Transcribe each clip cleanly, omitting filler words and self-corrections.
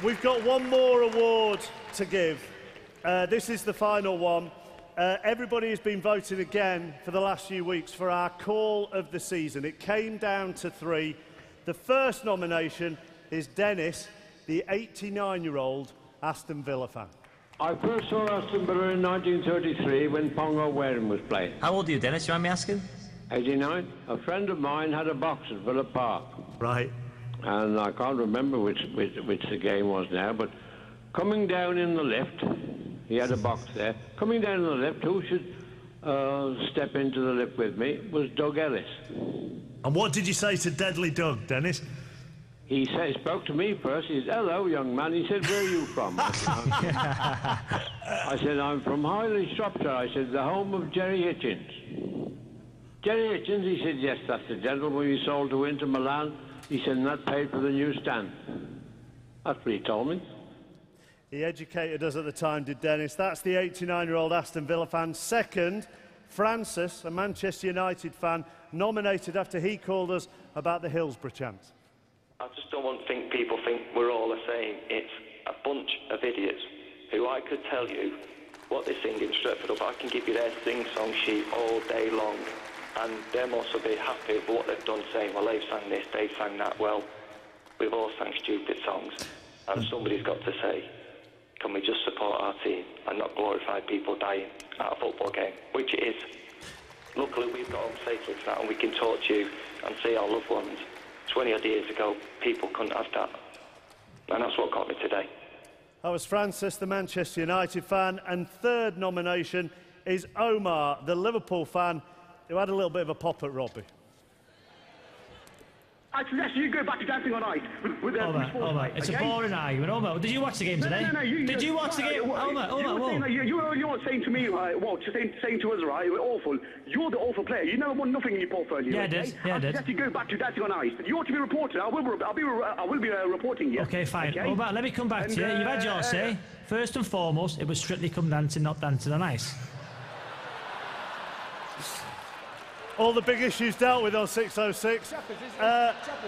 We've got one more award to give. This is the final one. Everybody has been voting again for the last few weeks for our call of the season. It came down to 3. The first nomination is Dennis, the 89-year-old Aston Villa fan. I first saw Aston Villa in 1933 when Pongo Waring was playing. How old are you, Dennis? You mind me asking? 89. A friend of mine had a box at Villa Park. Right. And I can't remember which the game was now, but coming down in the lift, he had a box there. Coming down in the lift, who should step into the lift with me was Doug Ellis. And what did you say to Deadly Doug, Dennis? He spoke to me first. He said, "Hello, young man." He said, "Where are you from?" I said, "I'm from Highley, Shropshire." I said, "The home of Jerry Hitchens." Jerry Hitchens, he said, "Yes, that's the gentleman you sold to Inter Milan." He said, "And that paid for the new stand." That's what he told me. He educated us at the time, did Dennis. That's the 89-year-old Aston Villa fan. Second, Francis, a Manchester United fan, nominated after he called us about the Hillsborough chant. I just don't want to think people think we're all the same. It's a bunch of idiots who I could tell you what they sing in Stretford up. I can give you their sing-song sheet all day long. And they must be happy with what they've done, saying, well, they've sang this, they've sang that. Well, we've all sang stupid songs. And somebody's got to say, can we just support our team and not glorify people dying at a football game? Which it is. Luckily, we've got home safely for that, and we can talk to you and see our loved ones. 20-odd years ago, people couldn't have that. And that's what got me today. That was Francis, the Manchester United fan. And third nomination is Omar, the Liverpool fan, who had a little bit of a pop at Robbie. I suggest you go back to Dancing on Ice with the sports night. It's a boring argument. Omar, did you watch the game today? No, did you watch the game? Omar, you're saying to me, saying to us, right, we're awful. You're the awful player. You never won nothing in your portfolio. Yeah, I did. Yeah, I did. I suggest you go back to Dancing on Ice. You ought to be reported. I will be reporting you. Okay, fine. Okay? Omar, let me come back to you. You've had your say. First and foremost, it was Strictly Come Dancing, not Dancing on Ice. All the big issues dealt with on 606.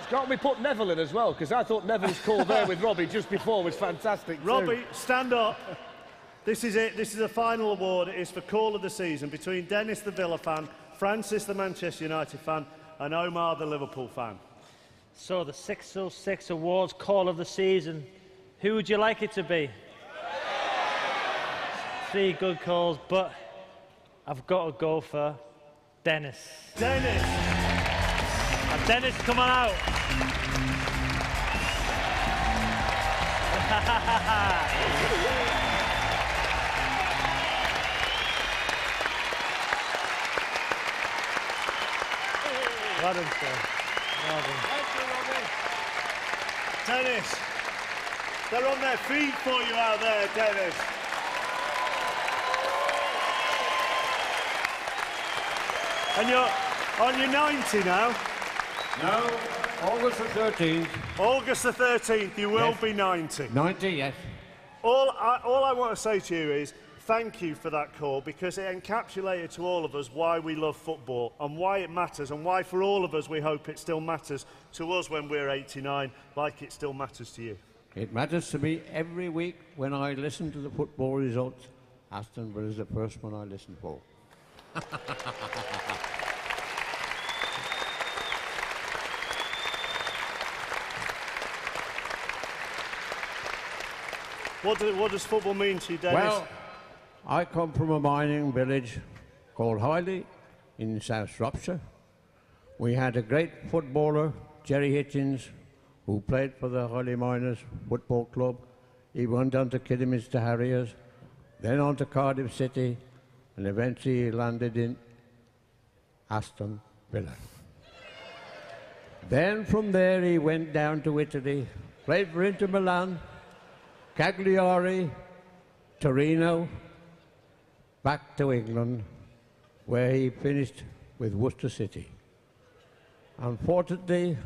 Can't we put Neville in as well? Because I thought Neville's call there with Robbie just before was fantastic too. Robbie, stand up. This is it. This is the final award. It is for call of the season between Dennis, the Villa fan, Francis, the Manchester United fan, and Omar, the Liverpool fan. So the 606 awards call of the season. Who would you like it to be? 3 good calls, but I've got to go for Dennis. Dennis! And Dennis, come on out. Well done, sir. Well done. Thank you, Robbie. Dennis, they're on their feet for you out there, Dennis. And you're on your 90 now? No, August the 13th. August the 13th, you will be 90. 90, yes. All I want to say to you is thank you for that call, because it encapsulated to all of us why we love football and why it matters, and why for all of us we hope it still matters to us when we're 89, like it still matters to you. It matters to me every week when I listen to the football results. Aston Villa is the first one I listen for. What does football mean to you, Dennis? Well, I come from a mining village called Highley in South Shropshire. We had a great footballer, Jerry Hitchens, who played for the Highley Miners Football Club. He went on to Kidderminster Harriers, then on to Cardiff City, and eventually he landed in Aston Villa. Then from there he went down to Italy, played for Inter Milan, Cagliari, Torino, back to England, where he finished with Worcester City. Unfortunately,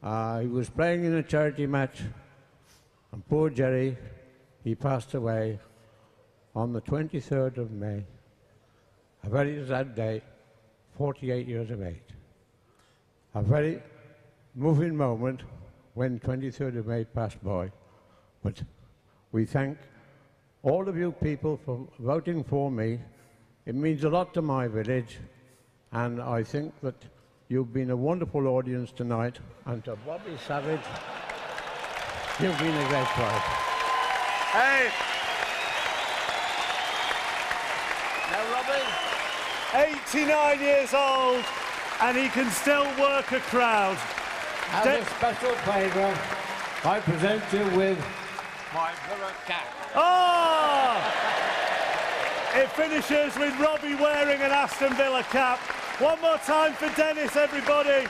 he was playing in a charity match, and poor Jerry, he passed away on the 23rd of May, a very sad day, 48 years of age. A very moving moment when 23rd of May passed by, But we thank all of you people for voting for me. It means a lot to my village, and I think that you've been a wonderful audience tonight, and to Robbie Savage, you've been a great crowd. Hey! Now, Robbie. 89 years old, and he can still work a crowd. As a special favour, I present you with my Villa cap. Oh! It finishes with Robbie wearing an Aston Villa cap. One more time for Dennis, everybody.